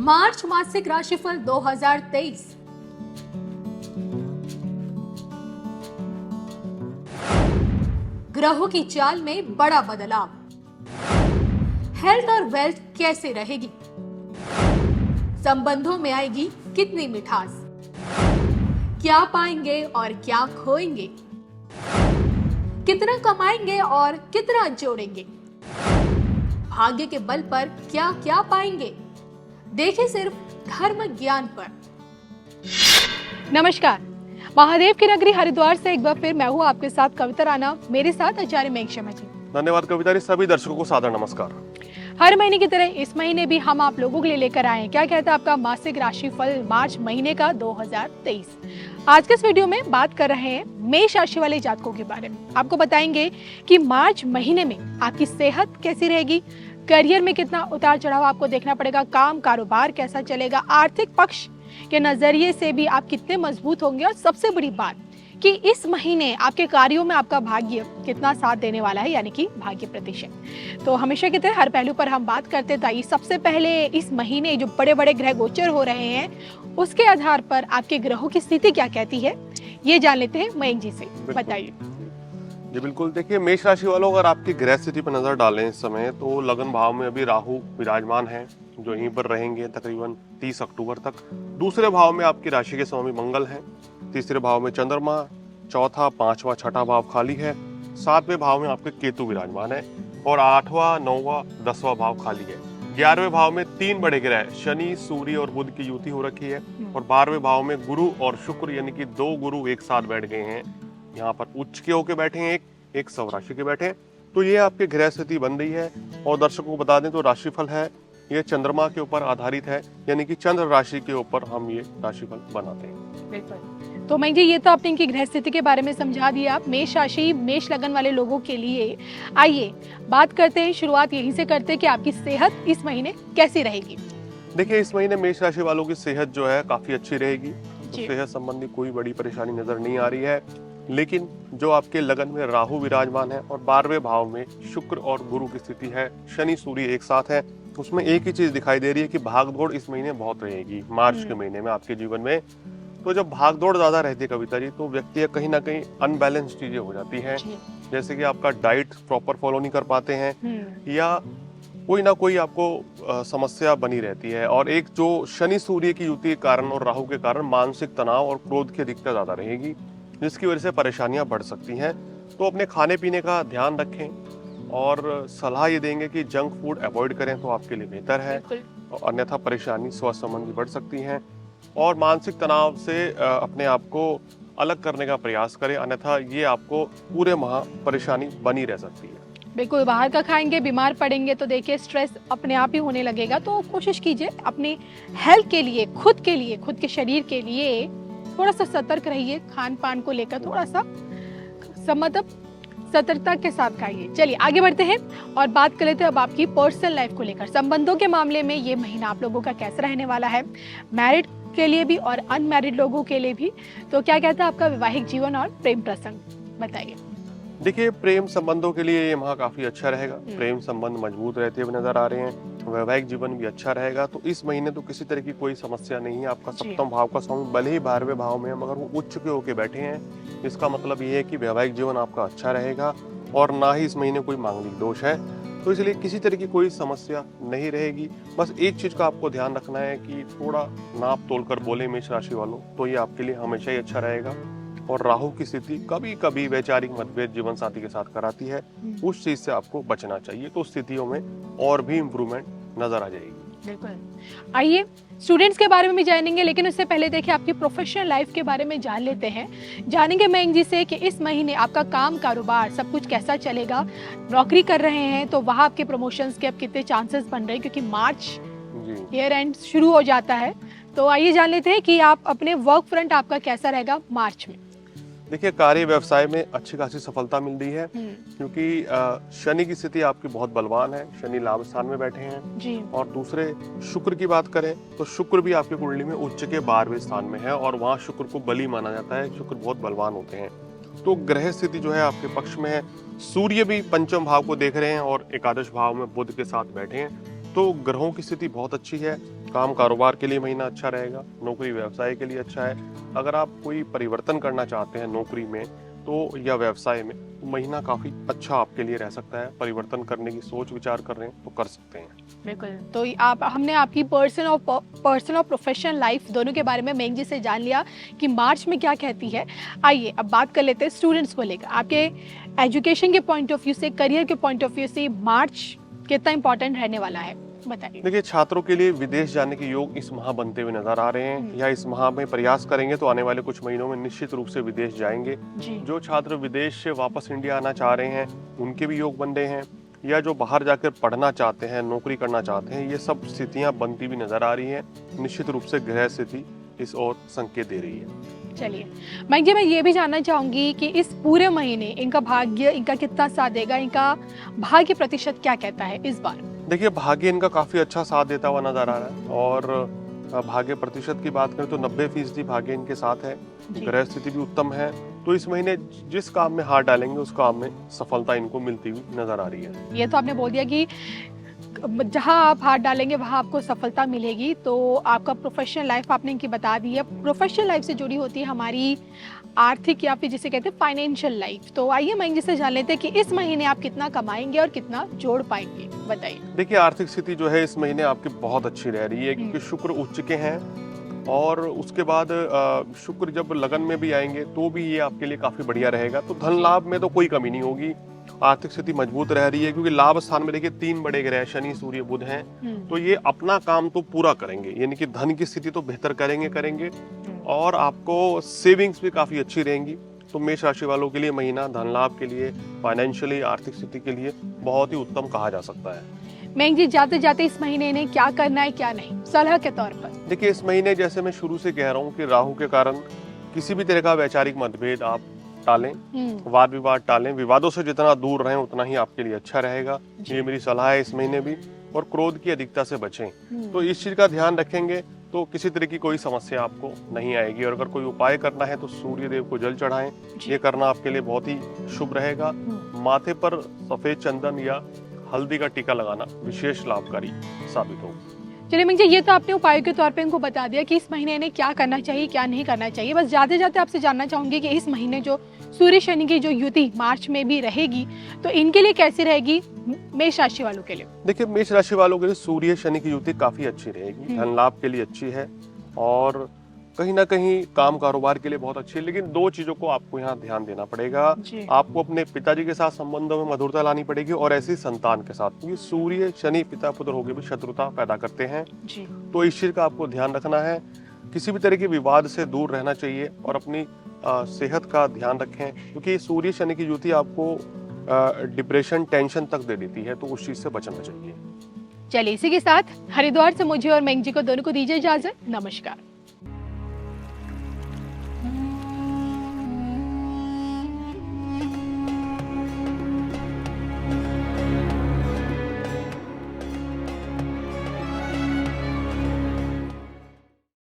मार्च मासिक राशिफल 2023। ग्रहों की चाल में बड़ा बदलाव। हेल्थ और वेल्थ कैसे रहेगी? संबंधों में आएगी कितनी मिठास? क्या पाएंगे और क्या खोएंगे? कितना कमाएंगे और कितना जोड़ेंगे? भाग्य के बल पर क्या क्या पाएंगे? देखें सिर्फ धर्म ज्ञान पर। नमस्कार, महादेव की नगरी हरिद्वार से एक बार फिर मैं हूँ आपके साथ कविता राणा, मेरे साथ आचार्य मेघ शर्मा जी। धन्यवाद कविता जी। सभी दर्शकों को सादर नमस्कार। हर महीने की तरह इस महीने भी हम आप लोगों के लिए लेकर आए हैं क्या कहता है आपका मासिक राशिफल मार्च महीने का 2023। आज के इस वीडियो में बात कर रहे हैं मेष राशि वाले जातकों के बारे में। आपको बताएंगे कि मार्च महीने में आपकी सेहत कैसी रहेगी, करियर में कितना उतार चढ़ाव आपको देखना पड़ेगा, काम कारोबार कैसा चलेगा, आर्थिक पक्ष के नजरिए से भी आप कितने मजबूत होंगे, और सबसे बड़ी बात कि इस महीने आपके कार्यों में आपका भाग्य कितना साथ देने वाला है, यानी कि भाग्य प्रतिशत। तो हमेशा की तरह हर पहलू पर हम बात करते थे। सबसे पहले इस महीने जो बड़े बड़े ग्रह गोचर हो रहे हैं उसके आधार पर आपके ग्रहों की स्थिति क्या कहती है, ये जान लेते हैं मयंक जी से। बताइए जी बिल्कुल। देखिए, मेष राशि वालों, अगर आपकी ग्रह स्थिति पर नजर डालें इस समय, तो लगन भाव में अभी राहु विराजमान है, जो यहीं पर रहेंगे तकरीबन 30 अक्टूबर तक। दूसरे भाव में आपकी राशि के स्वामी मंगल हैं, तीसरे भाव में चंद्रमा, चौथा, पांचवा, छठा भाव खाली है, सातवें भाव में आपके केतु विराजमान है, और आठवां, नौवां, 10वां भाव खाली है। 11वें भाव में तीन बड़े ग्रह शनि, सूर्य और बुध की युति हो रखी है, और 12वें भाव में गुरु और शुक्र, यानी कि दो गुरु एक साथ बैठ गए हैं। यहाँ पर उच्च के होके बैठे हैं, एक स्वराशि के बैठे हैं। तो ये आपके ग्रह स्थिति बन रही है। और दर्शकों को बता दें तो राशिफल है ये चंद्रमा के ऊपर आधारित है, यानी कि चंद्र राशि के ऊपर हम ये राशिफल बनाते हैं। बिल्कुल। तो मैं जी, ये तो आपने इनकी ग्रह स्थिति के बारे में समझा दिया। आप मेष राशि, मेष लगन वाले लोगों के लिए आइए बात करते हैं, शुरुआत यहीं से करते हैं कि आपकी सेहत इस महीने कैसी रहेगी। देखिए, इस महीने मेष राशि वालों की सेहत जो है काफी अच्छी रहेगी। तो सेहत संबंधी कोई बड़ी परेशानी नजर नहीं आ रही है। लेकिन जो आपके लगन में राहु विराजमान है और 12वें भाव में शुक्र और गुरु की स्थिति है, शनि सूर्य एक साथ है, उसमें एक ही चीज दिखाई दे रही है कि भागदौड़ इस महीने बहुत रहेगी। मार्च के महीने में आपके जीवन में तो जब भागदौड़ ज्यादा रहती है कविता जी, तो व्यक्ति कहीं ना कहीं अनबैलेंस चीजें हो जाती हैं। जैसे कि आपका डाइट प्रॉपर फॉलो नहीं कर पाते हैं, या कोई ना कोई आपको समस्या बनी रहती है। और एक जो शनि सूर्य की युति के कारण और राहु के कारण मानसिक तनाव और क्रोध की अधिकता ज्यादा रहेगी, जिसकी वजह से परेशानियां बढ़ सकती हैं। तो अपने खाने पीने का ध्यान रखें, और सलाह ये देंगे कि जंक फूड अवॉइड करें तो आपके लिए बेहतर है, और अन्यथा परेशानी स्वास्थ्य संबंधी बढ़ सकती हैं। और मानसिक तनाव से अपने आप को अलग करने का प्रयास करें, अन्यथा ये आपको पूरे माह परेशानी बनी रह सकती है। बिल्कुल, बाहर का खाएंगे, बीमार पड़ेंगे तो देखिए स्ट्रेस अपने आप ही होने लगेगा। तो कोशिश कीजिए अपनी हेल्थ के लिए, खुद के शरीर के लिए थोड़ा सा सतर्क रहिए। खान पान को लेकर थोड़ा सा मतलब सतर्कता के साथ खाइए। चलिए आगे बढ़ते हैं और बात कर लेते हैं अब आपकी पर्सनल लाइफ को लेकर। संबंधों के मामले में ये महीना आप लोगों का कैसा रहने वाला है, मैरिड के लिए भी और अनमैरिड लोगों के लिए भी। तो क्या कहता है आपका वैवाहिक जीवन और प्रेम प्रसंग, बताइए। देखिए, प्रेम संबंधों के लिए ये माह काफी अच्छा रहेगा। प्रेम संबंध मजबूत रहते हुए नजर आ रहे हैं। वैवाहिक जीवन भी अच्छा रहेगा। तो इस महीने तो किसी तरह की कोई समस्या नहीं है। आपका सप्तम भाव का स्वामी भले ही 12वें भाव में है, मगर वो उच्च के होके बैठे हैं। इसका मतलब ये है कि वैवाहिक जीवन आपका अच्छा रहेगा, और ना ही इस महीने कोई मांगलिक दोष है। तो इसलिए किसी तरह की कोई समस्या नहीं रहेगी। बस एक चीज का आपको ध्यान रखना है कि थोड़ा नाप तोल कर बोले मेष राशि वालों, तो ये आपके लिए हमेशा ही अच्छा रहेगा। और राहु की स्थिति कभी कभी वैचारिक मतभेद जीवन साथी के साथ कराती है, उस चीज से आपको बचना चाहिए। तो स्थितियों में और भी इम्प्रूवमेंट नजर आ जाएगी। बिल्कुल। आइए स्टूडेंट्स के बारे में भी जानेंगे, लेकिन उससे पहले देखिए आपकी प्रोफेशनल लाइफ के बारे में जान लेते हैं। जानेंगे मयंक जी से कि इस महीने आपका काम कारोबार सब कुछ कैसा चलेगा। नौकरी कर रहे हैं तो वहाँ आपके प्रमोशंस के अब कितने चांसेस बन रहे हैं, क्योंकि मार्च ईयर एंड शुरू हो जाता है। तो आइए जान लेते हैं कि आप अपने वर्क फ्रंट आपका कैसा रहेगा मार्च में। देखिए, कार्य व्यवसाय में अच्छी खासी सफलता मिल रही है, क्योंकि शनि की स्थिति आपकी बहुत बलवान है। शनि लाभ स्थान में बैठे हैं जी। और दूसरे शुक्र की बात करें तो शुक्र भी आपकी कुंडली में उच्च के 12वें स्थान में है, और वहाँ शुक्र को बली माना जाता है। शुक्र बहुत बलवान होते हैं। तो ग्रह स्थिति जो है आपके पक्ष में है। सूर्य भी पंचम भाव को देख रहे हैं और एकादश भाव में बुध के साथ बैठे हैं। तो ग्रहों की स्थिति बहुत अच्छी है। काम कारोबार के लिए महीना अच्छा रहेगा, नौकरी व्यवसाय के लिए अच्छा है। अगर आप कोई परिवर्तन करना चाहते हैं नौकरी में तो या व्यवसाय में, तो महीना काफी अच्छा आपके लिए रह सकता है। परिवर्तन करने की सोच विचार कर रहे हैं तो कर सकते हैं। बिल्कुल। तो हमने आपकी पर्सनल और प्रोफेशनल लाइफ दोनों के बारे में मेघ जी से जान लिया कि मार्च में क्या कहती है। आइए अब बात कर लेते हैं स्टूडेंट्स को लेकर। आपके एजुकेशन के पॉइंट ऑफ व्यू से, करियर के पॉइंट ऑफ व्यू से मार्च कितना इंपॉर्टेंट रहने वाला है, बताइए। देखिए, छात्रों के लिए विदेश जाने के योग इस माह बनते हुए नजर आ रहे हैं, या इस माह में प्रयास करेंगे तो आने वाले कुछ महीनों में निश्चित रूप से विदेश जाएंगे। जो छात्र विदेश से वापस इंडिया आना चाह रहे हैं उनके भी योग बन रहे हैं, या जो बाहर जाकर पढ़ना चाहते हैं, नौकरी करना चाहते हैं, ये सब स्थितियां बनती हुई नजर आ रही हैं। निश्चित रूप से ग्रह स्थिति इस ओर संकेत दे रही है। चलिए मैम जी, मैं ये भी जानना चाहूंगी कि इस पूरे महीने इनका भाग्य इनका कितना साथ देगा, इनका भाग्य प्रतिशत क्या कहता है इस बार? देखिए, भाग्य इनका काफी अच्छा साथ देता हुआ नजर आ रहा है, और भाग्य प्रतिशत की बात करें तो 90% भाग्य इनके साथ है। ग्रह स्थिति भी उत्तम है, तो इस महीने जिस काम में हाथ डालेंगे उस काम में सफलता इनको मिलती हुई नजर आ रही है। ये तो आपने बोल दिया कि जहां आप हाथ डालेंगे वहां आपको सफलता मिलेगी। तो आपका प्रोफेशनल लाइफ आपने इनकी बता दी है। प्रोफेशनल लाइफ से जुड़ी होती है हमारी आर्थिक या फिर जिसे कहते हैं फाइनेंशियल लाइफ। तो आइए मैं जिसे जान लेते हैं कि इस महीने आप कितना कमाएंगे और कितना जोड़ पाएंगे, बताइए। देखिए, आर्थिक स्थिति जो है इस महीने आपकी बहुत अच्छी रह रही है, क्योंकि शुक्र उच्च के हैं, और उसके बाद शुक्र जब लगन में भी आएंगे तो भी ये आपके लिए काफी बढ़िया रहेगा। तो धन लाभ में तो कोई कमी नहीं होगी। आर्थिक स्थिति मजबूत रह रही है, क्योंकि लाभ स्थान में देखिए 3 बड़े ग्रह शनि सूर्य बुध हैं, तो ये अपना काम तो पूरा करेंगे, यानी कि धन की स्थिति तो बेहतर करेंगे और आपको सेविंग्स भी काफी अच्छी रहेंगी। तो मेष राशि वालों के लिए महीना धन लाभ के लिए, फाइनेंशियली, आर्थिक स्थिति के लिए बहुत ही उत्तम कहा जा सकता है। मेघ जी, जाते जाते इस महीने ने क्या करना है क्या नहीं, सलाह के तौर पर? देखिए, इस महीने जैसे मैं शुरू से कह रहा हूँ कि राहु के कारण किसी भी तरह का वैचारिक मतभेद आप टालें, वाद विवाद टालें। विवादों से जितना दूर रहें उतना ही आपके लिए अच्छा रहेगा, ये मेरी सलाह है इस महीने भी। और क्रोध की अधिकता से बचें, तो इस चीज का ध्यान रखेंगे तो किसी तरह की कोई समस्या आपको नहीं आएगी। और अगर कोई उपाय करना है तो सूर्य देव को जल चढ़ाएं, ये करना आपके लिए बहुत ही शुभ रहेगा। माथे पर सफेद चंदन या हल्दी का टीका लगाना विशेष लाभकारी साबित होगा। चलिए मेघ जी, ये तो आपने उपायों के तौर पे इनको बता दिया कि इस महीने इन्हें क्या करना चाहिए क्या नहीं करना चाहिए। बस जाते जाते आपसे जानना चाहूंगी कि इस महीने जो सूर्य शनि की जो युति मार्च में भी रहेगी तो इनके लिए कैसी रहेगी, मेष राशि वालों के लिए? देखिए, मेष राशि वालों के लिए सूर्य शनि की युति काफी अच्छी रहेगी, धन लाभ के लिए अच्छी है, और कहीं ना कहीं काम कारोबार के लिए बहुत अच्छी है। लेकिन 2 चीजों को आपको यहाँ ध्यान देना पड़ेगा। आपको अपने पिताजी के साथ संबंधों में मधुरता लानी पड़ेगी, और ऐसी संतान के साथ, क्योंकि सूर्य शनि पिता पुत्र होकर भी शत्रुता पैदा करते हैं। तो इस चीज का आपको ध्यान रखना है। किसी भी तरह के विवाद से दूर रहना चाहिए, और अपनी सेहत का ध्यान रखें, क्योंकि सूर्य शनि की युति आपको डिप्रेशन, टेंशन तक दे देती है, तो उस चीज से बचना चाहिए। चलिए इसी के साथ हरिद्वार से मुझे और मेघ जी को दोनों को दीजिए इजाजत। नमस्कार।